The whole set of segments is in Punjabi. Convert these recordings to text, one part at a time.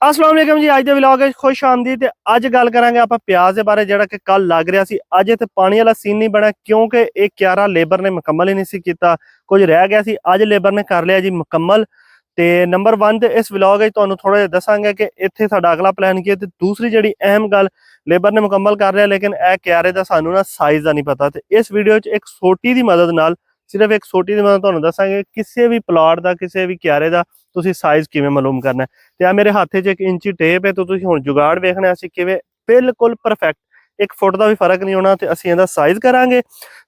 अस्सलाम वालेकुम जी। अज के व्लॉग खुश आमदीद। अज गल करांगे आप प्याज के बारे जिहड़ा कि कल लग रहा सी। अज इत्थे पानी वाला सीन नहीं बना क्योंकि एक 11 लेबर ने मुकम्मल ही नहीं सी कीता, कुछ रह गया सी। अज लेबर ने कर लिया जी मुकम्मल। ते नंबर 1 ते इस व्लॉग तुहानूं थोड़ा जिहा दसांगे कि इत्थे साडा अगला प्लान की है। ते दूसरी जिहड़ी अहम गल, लेबर ने मुकम्मल कर लिया लेकिन यह क्यारे का सानूं ना साइज़ का नहीं पता। ते इस वीडियो च एक सोटी की मदद नाल, सिर्फ एक सोटी की मदद तुहानूं दसांगे किसी भी प्लाट का, किसी भी क्यारे का तुसीं साइज़ किवें मालूम करना है। ਤੇ ਆ ਮੇਰੇ ਹੱਥ 'ਚ 1 ਇੰਚੀ ਟੇਪ ਹੈ ਤੇ ਤੁਸੀਂ ਹੁਣ ਜੁਗਾੜ ਵੇਖਣਾ ਅਸੀਂ ਕਿਵੇਂ ਬਿਲਕੁਲ ਪਰਫੈਕਟ 1 ਫੁੱਟ ਦਾ ਵੀ ਫਰਕ ਨਹੀਂ ਹੋਣਾ ਤੇ ਅਸੀਂ ਇਹਦਾ ਸਾਈਜ਼ ਕਰਾਂਗੇ।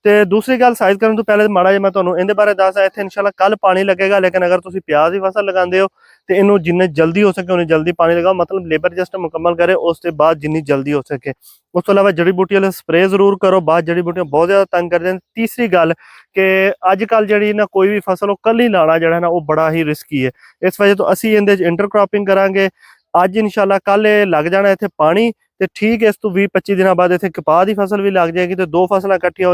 ਤੇ ਦੂਸਰੀ ਗੱਲ, ਸਾਈਜ਼ ਕਰਨ ਤੋਂ ਪਹਿਲੇ ਮਾੜਾ ਜਿਹਾ ਮੈਂ ਤੁਹਾਨੂੰ ਇਹਦੇ ਬਾਰੇ ਦੱਸਦਾ। ਇੱਥੇ ਇਨਸ਼ਾਅੱਲਾ ਕੱਲ ਪਾਣੀ ਲੱਗੇਗਾ ਲੇਕਿਨ ਅਗਰ ਤੁਸੀਂ ਪਿਆਜ਼ ਦੀ ਫਸਲ ਲਗਾਉਂਦੇ ਹੋ ਤੇ ਇਹਨੂੰ ਜਿੰਨੇ ਜਲਦੀ ਹੋ ਸਕੇ ਉਨੀ ਜਲਦੀ ਪਾਣੀ ਲਗਾਓ। ਮਤਲਬ ਲੇਬਰ ਜਸਟ ਮੁਕੰਮਲ ਕਰੇ ਉਸ ਤੋਂ ਬਾਅਦ ਜਿੰਨੀ ਜਲਦੀ ਹੋ ਸਕੇ। ਉਸ ਤੋਂ ਇਲਾਵਾ ਜੜੀ ਬੂਟੀ ਵਾਲੇ ਸਪਰੇ ਜ਼ਰੂਰ ਕਰੋ, ਬਾਅਦ ਜੜੀ ਬੂਟੀਆਂ ਬਹੁਤ ਜ਼ਿਆਦਾ ਤੰਗ ਕਰਦੇ ਨੇ। ਤੀਸਰੀ ਗੱਲ ਕਿ ਅੱਜ ਕੱਲ ਜਿਹੜੀ ਨਾ ਕੋਈ ਵੀ ਫਸਲ ਉਹ ਕੱਲੀ ਲਾਣਾ ਜਿਹੜਾ ਨਾ ਉਹ ਬੜਾ ਹੀ ਰਿਸਕੀ ਹੈ। ਇਸ ਵਜ੍ਹਾ ਤੋਂ ਅਸੀਂ ਇਹਦੇ 'ਚ ਇੰਟਰਕ੍ਰॉपिंग ਕਰਾਂਗੇ। ਅੱਜ ਇਨਸ਼ਾਅੱਲਾ ਕੱਲ ਇਹ ਲੱਗ ਜਾਣਾ ਇੱਥੇ ਪਾਣੀ ਤੇ ਠੀਕ ਇਸ ਤੋਂ 20-25 ਦਿਨਾਂ ਬਾਅਦ ਇੱਥੇ ਕਪਾਹ ਦੀ ਫਸਲ ਵੀ ਲੱਗ ਜਾਏਗੀ ਤੇ ਦੋ ਫਸਲਾਂ ਇਕੱਠੀਆਂ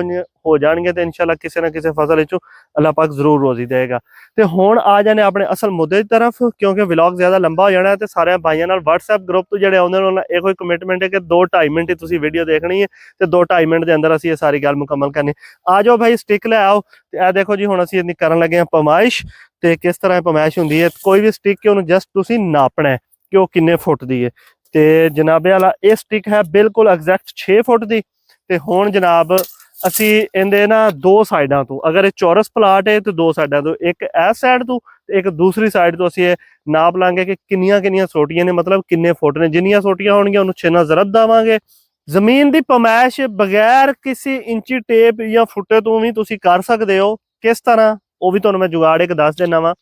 ਹੋ ਜਾਣਗੀਆਂ ਤੇ ਇਨਸ਼ਾਅੱਲਾ ਕਿਸੇ ਨਾ ਕਿਸੇ ਫਸਲ ਵਿੱਚੋਂ ਅੱਲਾਹ ਪਾਕ ਜ਼ਰੂਰ ਰੋਜ਼ੀ ਦੇਗਾ। ਤੇ ਹੁਣ ਆ ਜਾਣੇ ਆਪਣੇ ਅਸਲ ਮੁੱਦੇ ਦੀ ਤਰਫ ਕਿਉਂਕਿ ਵਲੌਗ ਜ਼ਿਆਦਾ ਲੰਬਾ ਹੋ ਜਾਣਾ ਤੇ ਸਾਰਿਆਂ ਭਾਈਆਂ ਨਾਲ WhatsApp ਗਰੁੱਪ ਤੋਂ ਜਿਹੜੇ ਆਉਂਦੇ ਨੇ ਉਹਨਾਂ ਇਹੋ ਹੀ ਕਮਿਟਮੈਂਟ ਹੈ ਕਿ 2-2.5 ਮਿੰਟ ਹੀ ਤੁਸੀਂ ਵੀਡੀਓ ਦੇਖਣੀ ਹੈ ਤੇ 2-2.5 ਮਿੰਟ ਦੇ ਅੰਦਰ ਅਸੀਂ ਇਹ ਸਾਰੀ ਗੱਲ ਮੁਕੰਮਲ ਕਰਨੀ। ਆ ਜਾਓ ਭਾਈ, ਸਟਿਕ ਲੈ ਆਓ। ਤੇ ਇਹ ਦੇਖੋ ਜੀ ਹੁਣ ਅਸੀਂ ਇਹਦੀ ਕਰਨ ਲੱਗੇ ਹਾਂ ਪਮਾਇਸ਼। ਤੇ ਕਿਸ ਤਰ੍ਹਾਂ ਪਮਾਇਸ਼ ਹੁੰਦੀ ਹੈ, ਕੋਈ ਵੀ ਸਟਿਕ ਕਿ ਉਹਨੂੰ ਜਸਟ ਤੁਸੀਂ ਨਾਪਣਾ ਹੈ ਕਿ ਉਹ ਕਿੰਨੇ ਫੁੱਟ ਦੀ ਹੈ। ਤੇ ਜਨਾਬੇ ਵਾਲਾ ਇਹ ਸਟਿਕ ਹੈ ਬਿਲਕੁਲ ਐਗਜ਼ੈਕਟ 6 ਫੁੱਟ ਦੀ। ਤੇ ਹੁਣ ਜਨਾਬ ਅਸੀਂ ਇਹਦੇ ਨਾ ਦੋ ਸਾਈਡਾਂ ਤੋਂ, ਅਗਰ ਇਹ ਚੌਰਸ ਪਲਾਟ ਹੈ ਤੇ ਦੋ ਸਾਈਡਾਂ ਤੋਂ, ਇੱਕ ਇਸ ਸਾਈਡ ਤੋਂ ਤੇ ਇੱਕ ਦੂਸਰੀ ਸਾਈਡ ਤੋਂ ਅਸੀਂ ਇਹ ਨਾਪ ਲਾਂਗੇ ਕਿ ਕਿੰਨੀਆਂ ਕਿੰਨੀਆਂ ਸੋਟੀਆਂ ਨੇ, ਮਤਲਬ ਕਿੰਨੇ ਫੁੱਟ ਨੇ। ਜਿੰਨੀਆਂ ਸੋਟੀਆਂ ਹੋਣਗੀਆਂ ਉਹਨੂੰ ਛੇਨਾ ਜ਼ਰਬ ਦੇਵਾਂਗੇ। ਜ਼ਮੀਨ ਦੀ ਪਮਾਇਸ਼ ਬਗੈਰ ਕਿਸੇ ਇੰਚੀ ਟੇਪ ਜਾਂ ਫੁੱਟੇ ਤੋਂ ਵੀ ਤੁਸੀਂ ਕਰ ਸਕਦੇ ਹੋ। ਕਿਸ ਤਰ੍ਹਾਂ, ਉਹ ਵੀ ਤੁਹਾਨੂੰ ਮੈਂ ਜੁਗਾੜ ਇੱਕ ਦੱਸ ਦੇਣਾ ਵਾ।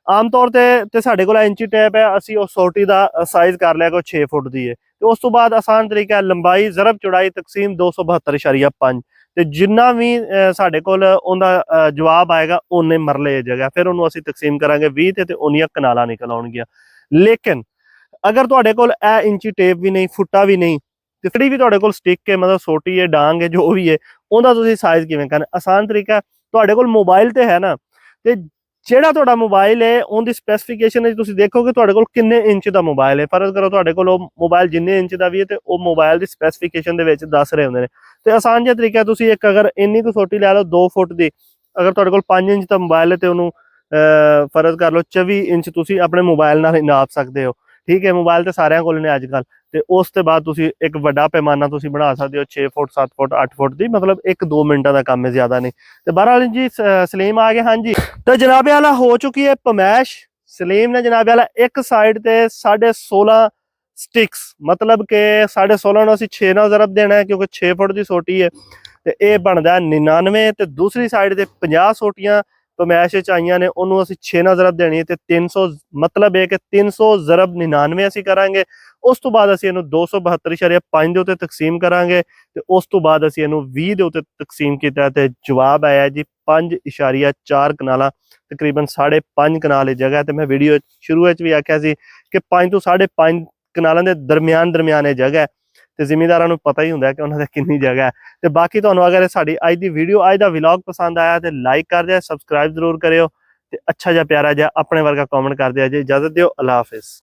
ਆਮ ਤੌਰ ਤੇ ਸਾਡੇ ਕੋਲ ਇੰਚੀ ਟੇਪ ਹੈ, ਅਸੀਂ ਉਹ ਸੋਟੀ ਦਾ ਸਾਈਜ਼ ਕਰ ਲਿਆ ਕਿ 6 ਫੁੱਟ ਦੀ ਹੈ। ਤੇ ਉਸ ਤੋਂ ਬਾਅਦ ਆਸਾਨ ਤਰੀਕਾ ਹੈ, ਲੰਬਾਈ ਜ਼ਰਬ ਚੌੜਾਈ ਤਕਸੀਮ 272.5 ਤੇ ਜਿੰਨਾ ਵੀ ਸਾਡੇ ਕੋਲ ਉਹਦਾ ਜਵਾਬ ਆਏਗਾ ਉਹਨੇ ਮਰਲੇ ਜਗ੍ਹਾ, ਫਿਰ ਉਹਨੂੰ ਅਸੀਂ ਤਕਸੀਮ ਕਰਾਂਗੇ 20 ਤੇ ਉਹਨੀਆਂ ਕਨਾਲਾਂ ਨਿਕਲ ਆਉਣਗੀਆਂ। ਲੇਕਿਨ ਅਗਰ ਤੁਹਾਡੇ ਕੋਲ ਇਹ ਇੰਚੀ ਟੇਪ ਵੀ ਨਹੀਂ, ਫੁੱਟਾ ਵੀ ਨਹੀਂ, ਤੇ ਜਿਹੜੀ ਵੀ ਤੁਹਾਡੇ ਕੋਲ ਸਟਿਕ ਹੈ, ਮਤਲਬ ਸੋਟੀ ਹੈ, ਡਾਂਗ ਹੈ, ਜੋ ਵੀ ਹੈ, ਉਹਦਾ ਤੁਸੀਂ ਸਾਈਜ਼ ਕਿਵੇਂ ਕਰਨਾ। ਆਸਾਨ ਤਰੀਕਾ, ਤੁਹਾਡੇ ਕੋਲ ਮੋਬਾਈਲ ਤੇ ਹੈ ਨਾ, ਤੇ ਜਿਹੜਾ ਤੁਹਾਡਾ ਮੋਬਾਈਲ ਹੈ ਉਹਦੀ ਸਪੈਸੀਫਿਕੇਸ਼ਨ ਵਿੱਚ ਤੁਸੀਂ ਦੇਖੋਗੇ ਤੁਹਾਡੇ ਕੋਲ ਕਿੰਨੇ ਇੰਚ ਦਾ ਮੋਬਾਈਲ ਹੈ। ਫਰਜ਼ ਕਰੋ ਤੁਹਾਡੇ ਕੋਲ ਉਹ ਮੋਬਾਈਲ ਜਿੰਨੇ ਇੰਚ ਦਾ ਵੀ ਹੈ ਤੇ ਉਹ ਮੋਬਾਈਲ ਦੀ ਸਪੈਸੀਫਿਕੇਸ਼ਨ ਦੇ ਵਿੱਚ ਦੱਸ ਰਹੇ ਹੁੰਦੇ ਨੇ। ਤੇ ਆਸਾਨ ਜਿਹਾ ਤਰੀਕਾ, ਤੁਸੀਂ ਇੱਕ ਅਗਰ ਇੰਨੀ ਕੁ ਛੋਟੀ ਲੈ ਲਓ 2 ਫੁੱਟ ਦੀ, ਅਗਰ ਤੁਹਾਡੇ ਕੋਲ 5 ਇੰਚ ਦਾ ਮੋਬਾਈਲ ਹੈ ਤੇ ਉਹਨੂੰ ਫਰਜ਼ ਕਰ ਲਓ 24 ਇੰਚ ਤੁਸੀਂ ਆਪਣੇ ਮੋਬਾਈਲ ਨਾਲ ਹੀ ਨਾਪ ਸਕਦੇ ਹੋ। ਠੀਕ ਹੈ, ਮੋਬਾਈਲ ਤੇ ਸਾਰਿਆਂ ਕੋਲ ਨੇ ਅੱਜ ਕੱਲ੍ਹ। ਤੇ ਉਸ ਤੋਂ ਬਾਅਦ ਤੁਸੀਂ ਇੱਕ ਵੱਡਾ ਪੈਮਾਨਾ ਤੁਸੀਂ ਬਣਾ ਸਕਦੇ ਹੋ 6 ਫੁੱਟ 7 ਫੁੱਟ 8 ਫੁੱਟ ਦੀ, ਮਤਲਬ 1-2 ਮਿੰਟਾਂ ਦਾ ਕੰਮ ਹੈ, ਜ਼ਿਆਦਾ ਨਹੀਂ। ਤੇ ਬਹਰਾਲ ਜੀ ਸਲੀਮ ਆ ਗਏ। ਹਾਂਜੀ, तो जनाबे वाला हो चुकी है पमैश। सलीम ने जनाबे वाला एक साइड ते 16.5 स्टिक्स, मतलब कि 16.5 असी 6 ना जरब देना है क्योंकि 6 फुट की सोटी है। तो यह बनता है 99। तो दूसरी साइड ते 50 सोटियां पमैश आईयां ने, उन्होंने असी 6 ना जरब देनी है। तो 300, मतलब है कि 300 जरब 99 असी करांगे। उस तो बाद असी इहनूं 272.5 ਦੇ ਉੱਤੇ ਤਕਸੀਮ ਕਰਾਂਗੇ ਤੇ ਉਸ ਤੋਂ ਬਾਅਦ ਅਸੀਂ ਇਹਨੂੰ 20 ਦੇ ਉੱਤੇ ਤਕਸੀਮ ਕੀਤਾ ਤੇ ਜਵਾਬ ਆਇਆ ਜੀ 5.4 ਕਨਾਲਾਂ, ਤਕਰੀਬਨ 5.5 ਕਨਾਲ ਇਹ ਜਗ੍ਹਾ। ਤੇ ਮੈਂ ਵੀਡੀਓ ਸ਼ੁਰੂ ਵਿੱਚ ਵੀ ਆਖਿਆ ਸੀ ਕਿ 5 ਤੋਂ 5.5 ਕਨਾਲਾਂ ਦੇ ਦਰਮਿਆਨ ਇਹ ਜਗ੍ਹਾ ਹੈ ਤੇ ਜ਼ਿਮੀਂਦਾਰਾਂ ਨੂੰ ਪਤਾ ਹੀ ਹੁੰਦਾ ਕਿ ਉਹਨਾਂ ਦੀ ਕਿੰਨੀ ਜਗ੍ਹਾ ਹੈ। ਤੇ ਬਾਕੀ ਤੁਹਾਨੂੰ ਅਗਰ ਸਾਡੀ ਅੱਜ ਦੀ ਵੀਡੀਓ, ਅੱਜ ਦਾ ਵਲੌਗ ਪਸੰਦ ਆਇਆ ਤੇ ਲਾਈਕ ਕਰ ਦਿਓ, ਸਬਸਕ੍ਰਾਈਬ ਜ਼ਰੂਰ ਕਰਿਓ ਤੇ ਅੱਛਾ ਜਿਹਾ ਪਿਆਰਾ ਜਿਹਾ ਆਪਣੇ ਵਰਗਾ ਕਮੈਂਟ ਕਰ ਦਿਓ ਜੀ। ਇਜਾਜ਼ਤ ਦਿਓ, ਅੱਲਾਹ ਹਾਫਿਜ਼।